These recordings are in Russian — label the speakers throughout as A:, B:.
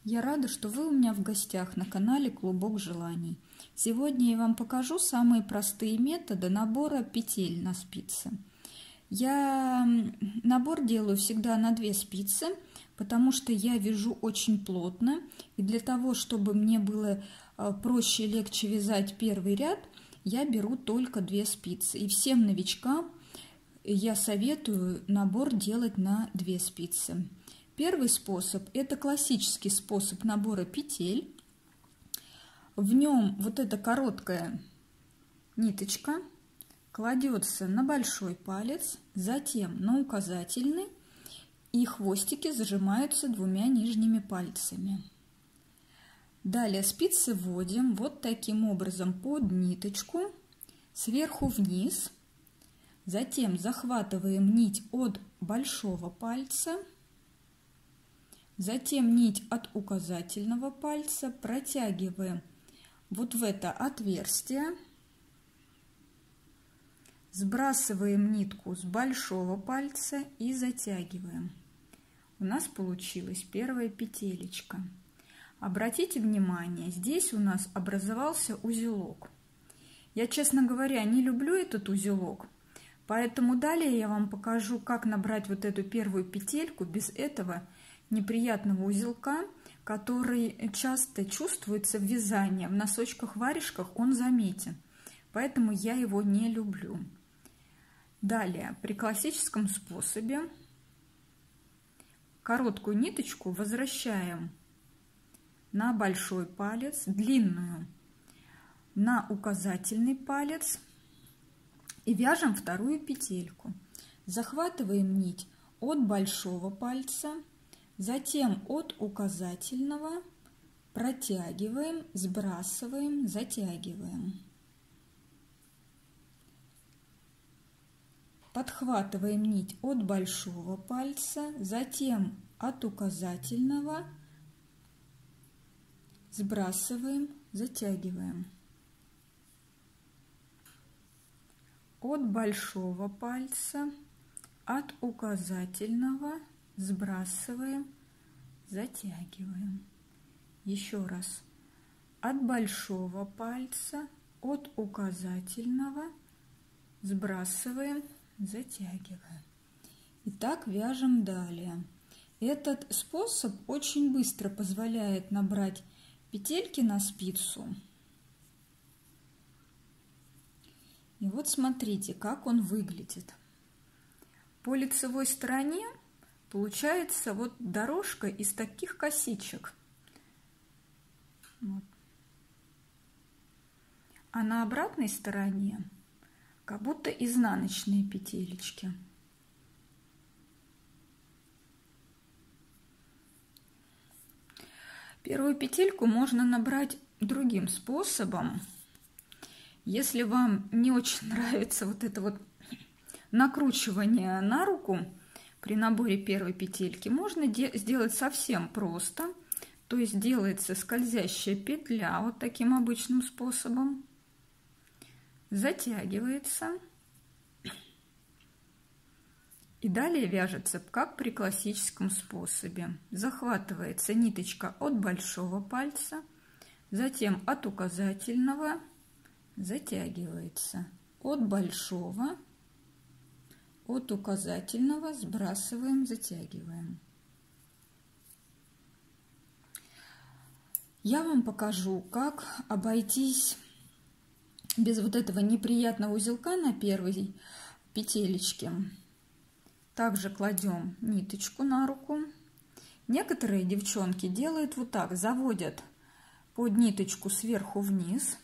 A: Я рада, что вы у меня в гостях на канале Клубок желаний. Сегодня я вам покажу самые простые методы набора петель на спицы. Я набор делаю всегда на 2 спицы, потому что я вяжу очень плотно. И для того, чтобы мне было проще и легче вязать первый ряд, я беру только 2 спицы. И всем новичкам я советую набор делать на 2 спицы. Первый способ – это классический способ набора петель. В нем вот эта короткая ниточка кладется на большой палец, затем на указательный, и хвостики зажимаются 2 нижними пальцами. Далее спицы вводим вот таким образом под ниточку, сверху вниз, затем захватываем нить от большого пальца, затем нить от указательного пальца протягиваем вот в это отверстие, сбрасываем нитку с большого пальца и затягиваем. У нас получилась первая петелечка. Обратите внимание, здесь у нас образовался узелок. Я, честно говоря, не люблю этот узелок, поэтому далее я вам покажу, как набрать вот эту первую петельку без этого неприятного узелка, который часто чувствуется в вязании. В носочках-варежках он заметен, поэтому я его не люблю. Далее, при классическом способе короткую ниточку возвращаем на большой палец, длинную на указательный палец и вяжем вторую петельку. Захватываем нить от большого пальца, затем от указательного протягиваем, сбрасываем, затягиваем. Подхватываем нить от большого пальца, затем от указательного сбрасываем, затягиваем. От большого пальца, от указательного сбрасываем, затягиваем. Еще раз. От большого пальца, от указательного сбрасываем, затягиваем. И так вяжем далее. Этот способ очень быстро позволяет набрать петельки на спицу. И вот смотрите, как он выглядит. По лицевой стороне получается вот дорожка из таких косичек. Вот. А на обратной стороне как будто изнаночные петелечки. Первую петельку можно набрать другим способом. Если вам не очень нравится вот это вот накручивание на руку при наборе первой петельки, можно сделать совсем просто. То есть делается скользящая петля вот таким обычным способом. Затягивается. И далее вяжется, как при классическом способе. Захватывается ниточка от большого пальца, затем от указательного затягивается. От большого, от указательного сбрасываем, затягиваем. Я вам покажу, как обойтись без вот этого неприятного узелка на первой петелечке. Также кладем ниточку на руку. Некоторые девчонки делают вот так, заводят под ниточку сверху вниз.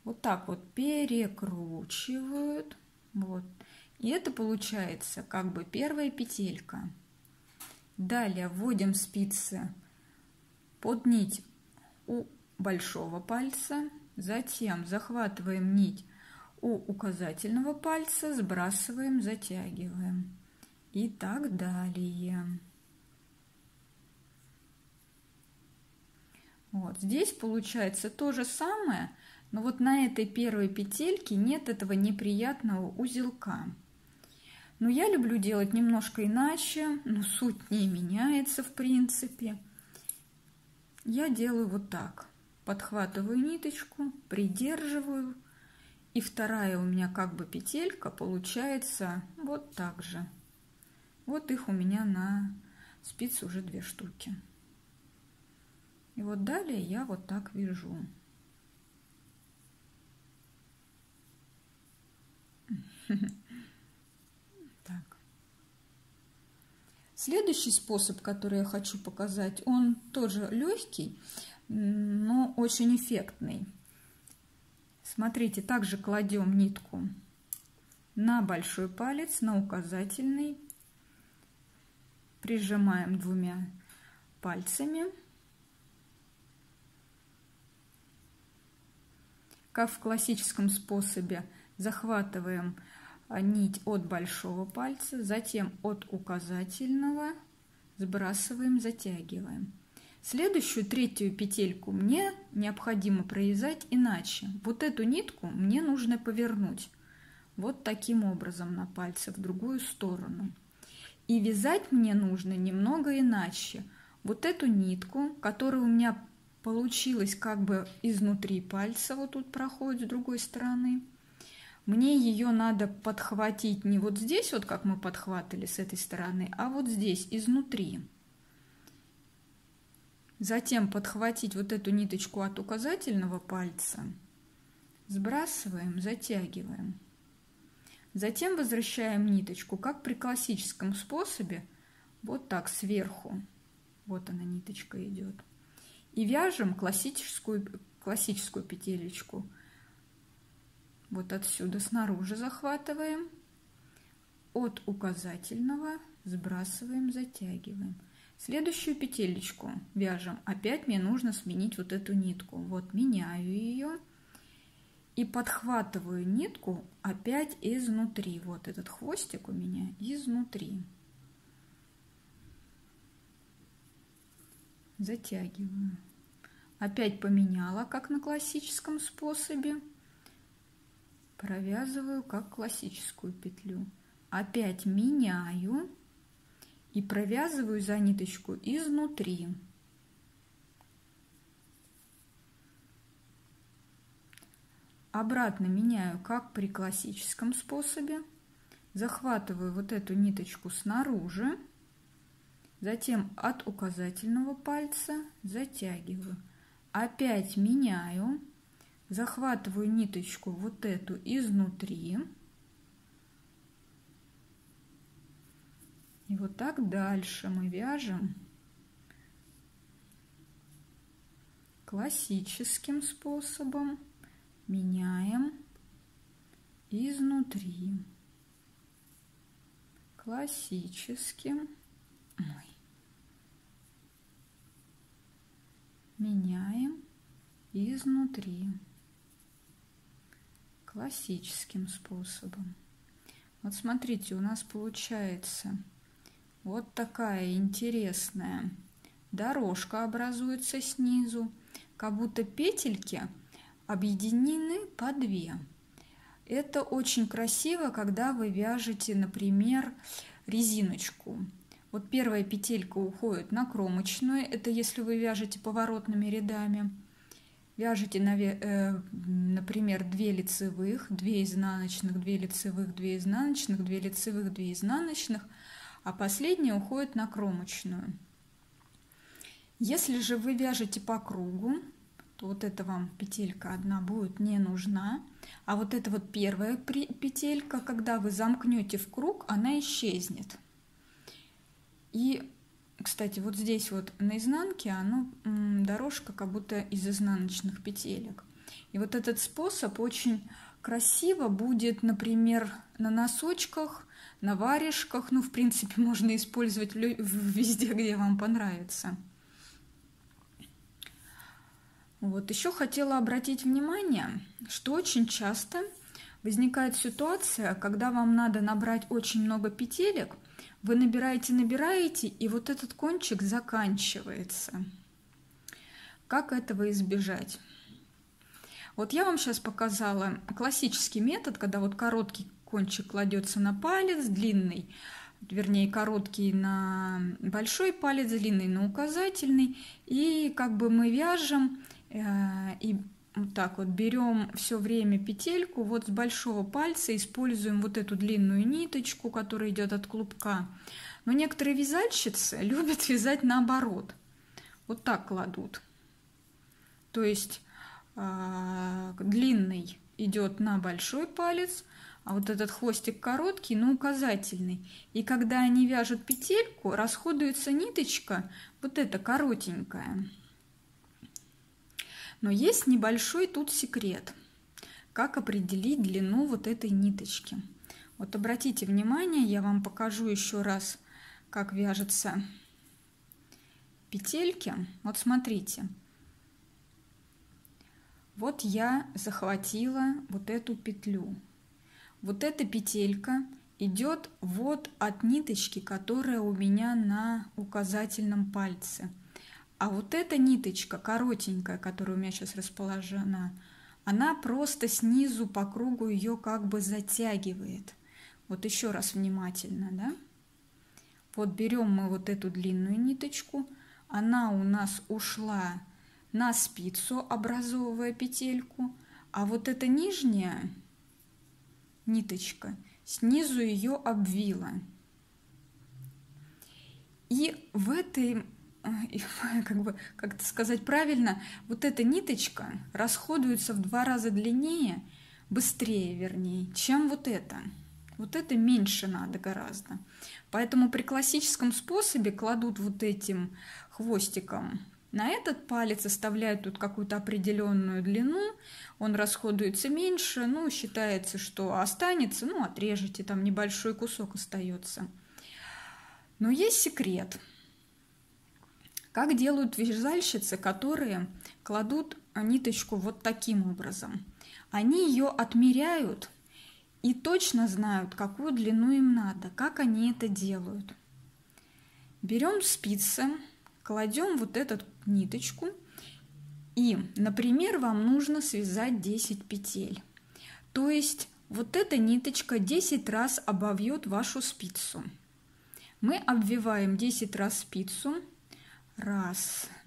A: Вот так вот перекручивают. Вот. И это получается как бы первая петелька. Далее вводим спицы под нить у большого пальца. Затем захватываем нить у указательного пальца, сбрасываем, затягиваем. И так далее. Вот здесь получается то же самое, но вот на этой первой петельке нет этого неприятного узелка. Но я люблю делать немножко иначе, но суть не меняется в принципе. Я делаю вот так. Подхватываю ниточку, придерживаю, и вторая у меня как бы петелька получается вот так же. Вот их у меня на спице уже 2 штуки. И вот далее я вот так вяжу. Так. Следующий способ, который я хочу показать, он тоже легкий, но очень эффектный. Смотрите, также кладем нитку на большой палец, на указательный, прижимаем 2 пальцами. Как в классическом способе, захватываем нить от большого пальца, затем от указательного сбрасываем, затягиваем. Следующую, 3-ю петельку мне необходимо провязать иначе. Вот эту нитку мне нужно повернуть вот таким образом на пальце в другую сторону. И вязать мне нужно немного иначе. Вот эту нитку, которая у меня получилась как бы изнутри пальца, вот тут проходит с другой стороны, мне ее надо подхватить не вот здесь, вот как мы подхватывали с этой стороны, а вот здесь, изнутри. Затем подхватить вот эту ниточку от указательного пальца, сбрасываем, затягиваем. Затем возвращаем ниточку, как при классическом способе, вот так сверху. Вот она, ниточка идет. И вяжем классическую петелечку. Вот отсюда снаружи захватываем, от указательного сбрасываем, затягиваем. Следующую петелечку вяжем. Опять мне нужно сменить вот эту нитку. Вот меняю ее и подхватываю нитку опять изнутри. Вот этот хвостик у меня изнутри. Затягиваю. Опять поменяла, как на классическом способе. Провязываю как классическую петлю. Опять меняю и провязываю за ниточку изнутри. Обратно меняю, как при классическом способе. Захватываю вот эту ниточку снаружи. Затем от указательного пальца затягиваю. Опять меняю. Захватываю ниточку вот эту изнутри. И вот так дальше мы вяжем классическим способом. Меняем изнутри. Классическим. Меняем изнутри. Классическим способом. Вот смотрите, у нас получается вот такая интересная дорожка образуется снизу, как будто петельки объединены по 2. Это очень красиво, когда вы вяжете, например, резиночку. Вот первая петелька уходит на кромочную, это если вы вяжете поворотными рядами. Вяжете, например, 2 лицевых, 2 изнаночных, 2 лицевых, 2 изнаночных, 2 лицевых, 2 изнаночных, а последняя уходит на кромочную. Если же вы вяжете по кругу, то вот эта вам петелька одна будет не нужна, а вот эта вот первая петелька, когда вы замкнете в круг, она исчезнет. И кстати, вот здесь вот на изнанке дорожка как будто из изнаночных петелек. И вот этот способ очень красиво будет, например, на носочках, на варежках. Ну, в принципе, можно использовать везде, где вам понравится. Вот еще хотела обратить внимание, что очень часто возникает ситуация, когда вам надо набрать очень много петелек. Вы набираете, и вот этот кончик заканчивается. Как этого избежать? Вот я вам сейчас показала классический метод, когда вот короткий кончик кладется на палец, длинный, вернее короткий на большой палец, длинный на указательный. И как бы мы вяжем и вот так вот берем все время петельку, вот с большого пальца используем вот эту длинную ниточку, которая идет от клубка. Но некоторые вязальщицы любят вязать наоборот. Вот так кладут. То есть длинный идет на большой палец, а вот этот хвостик короткий на указательный. И когда они вяжут петельку, расходуется ниточка вот эта коротенькая. Но есть небольшой тут секрет, как определить длину вот этой ниточки. Вот обратите внимание, я вам покажу еще раз, как вяжутся петельки. Вот смотрите. Вот я захватила вот эту петлю. Вот эта петелька идет вот от ниточки, которая у меня на указательном пальце. А вот эта ниточка коротенькая, которая у меня сейчас расположена, она просто снизу по кругу ее как бы затягивает. Вот еще раз внимательно, да? Вот берем мы вот эту длинную ниточку, она у нас ушла на спицу, образовывая петельку, а вот эта нижняя ниточка снизу ее обвила. И в этой, как это сказать правильно, вот эта ниточка расходуется в 2 раза длиннее, быстрее вернее, чем вот эта. Вот это меньше надо гораздо. Поэтому при классическом способе кладут вот этим хвостиком на этот палец, оставляют тут какую-то определенную длину, он расходуется меньше, ну, считается, что останется, ну, отрежете, там небольшой кусок остается. Но есть секрет. Как делают вязальщицы, которые кладут ниточку вот таким образом. Они ее отмеряют и точно знают, какую длину им надо, как они это делают. Берем спицы, кладем вот эту ниточку и, например, вам нужно связать 10 петель. То есть вот эта ниточка 10 раз обовьет вашу спицу. Мы обвиваем 10 раз спицу. 1,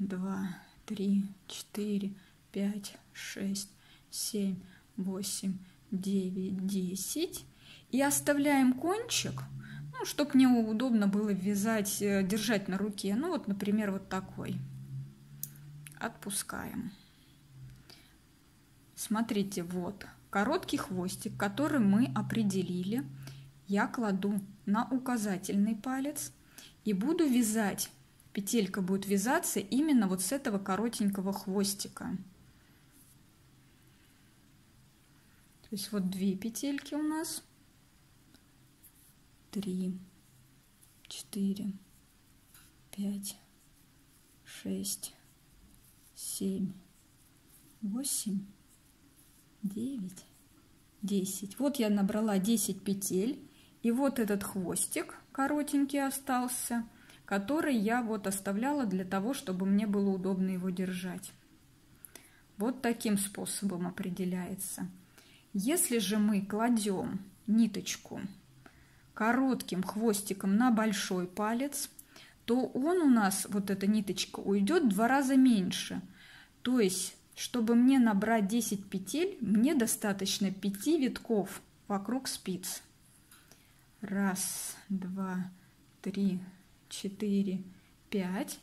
A: 2, 3, 4, 5, 6, 7, 8, 9, 10. И оставляем кончик, ну, чтобы мне удобно было вязать, держать на руке. Ну, вот, например, вот такой. Отпускаем. Смотрите, вот короткий хвостик, который мы определили, я кладу на указательный палец и буду вязать. Петелька будет вязаться именно вот с этого коротенького хвостика. То есть вот 2 петельки у нас. 3, 4, 5, 6, 7, 8, 9, 10. Вот я набрала 10 петель. И вот этот хвостик коротенький остался, который я вот оставляла для того, чтобы мне было удобно его держать. Вот таким способом определяется. Если же мы кладем ниточку коротким хвостиком на большой палец, то он у нас, вот эта ниточка, уйдет в 2 раза меньше. То есть, чтобы мне набрать 10 петель, мне достаточно 5 витков вокруг спиц. 1, 2, 3, 4, 5.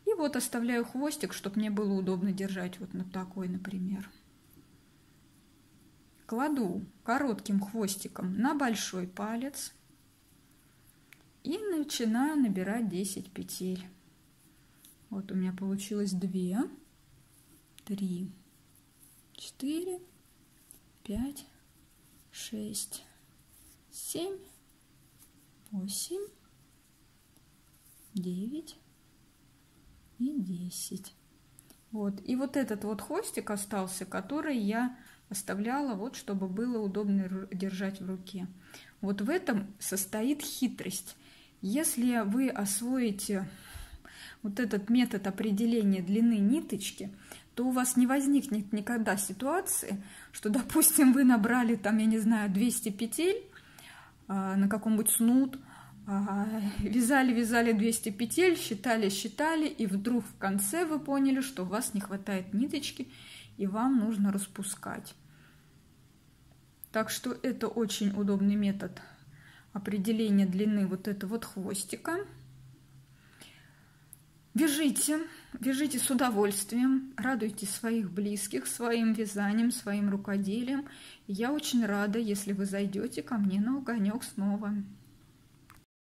A: И вот оставляю хвостик, чтобы мне было удобно держать вот на такой, например. Кладу коротким хвостиком на большой палец и начинаю набирать 10 петель. Вот у меня получилось 2, 3, 4, 5, 6, 7, 8, 9 и 10. Вот. И вот этот вот хвостик остался, который я оставляла, вот, чтобы было удобно держать в руке. Вот в этом состоит хитрость. Если вы освоите вот этот метод определения длины ниточки, то у вас не возникнет никогда ситуации, что, допустим, вы набрали там, я не знаю, 200 петель, на каком-нибудь снуд, вязали 200 петель, считали, и вдруг в конце вы поняли, что у вас не хватает ниточки, и вам нужно распускать. Так что это очень удобный метод определения длины вот этого вот хвостика. Вяжите с удовольствием, радуйте своих близких своим вязанием, своим рукоделием. И я очень рада, если вы зайдете ко мне на огонек снова.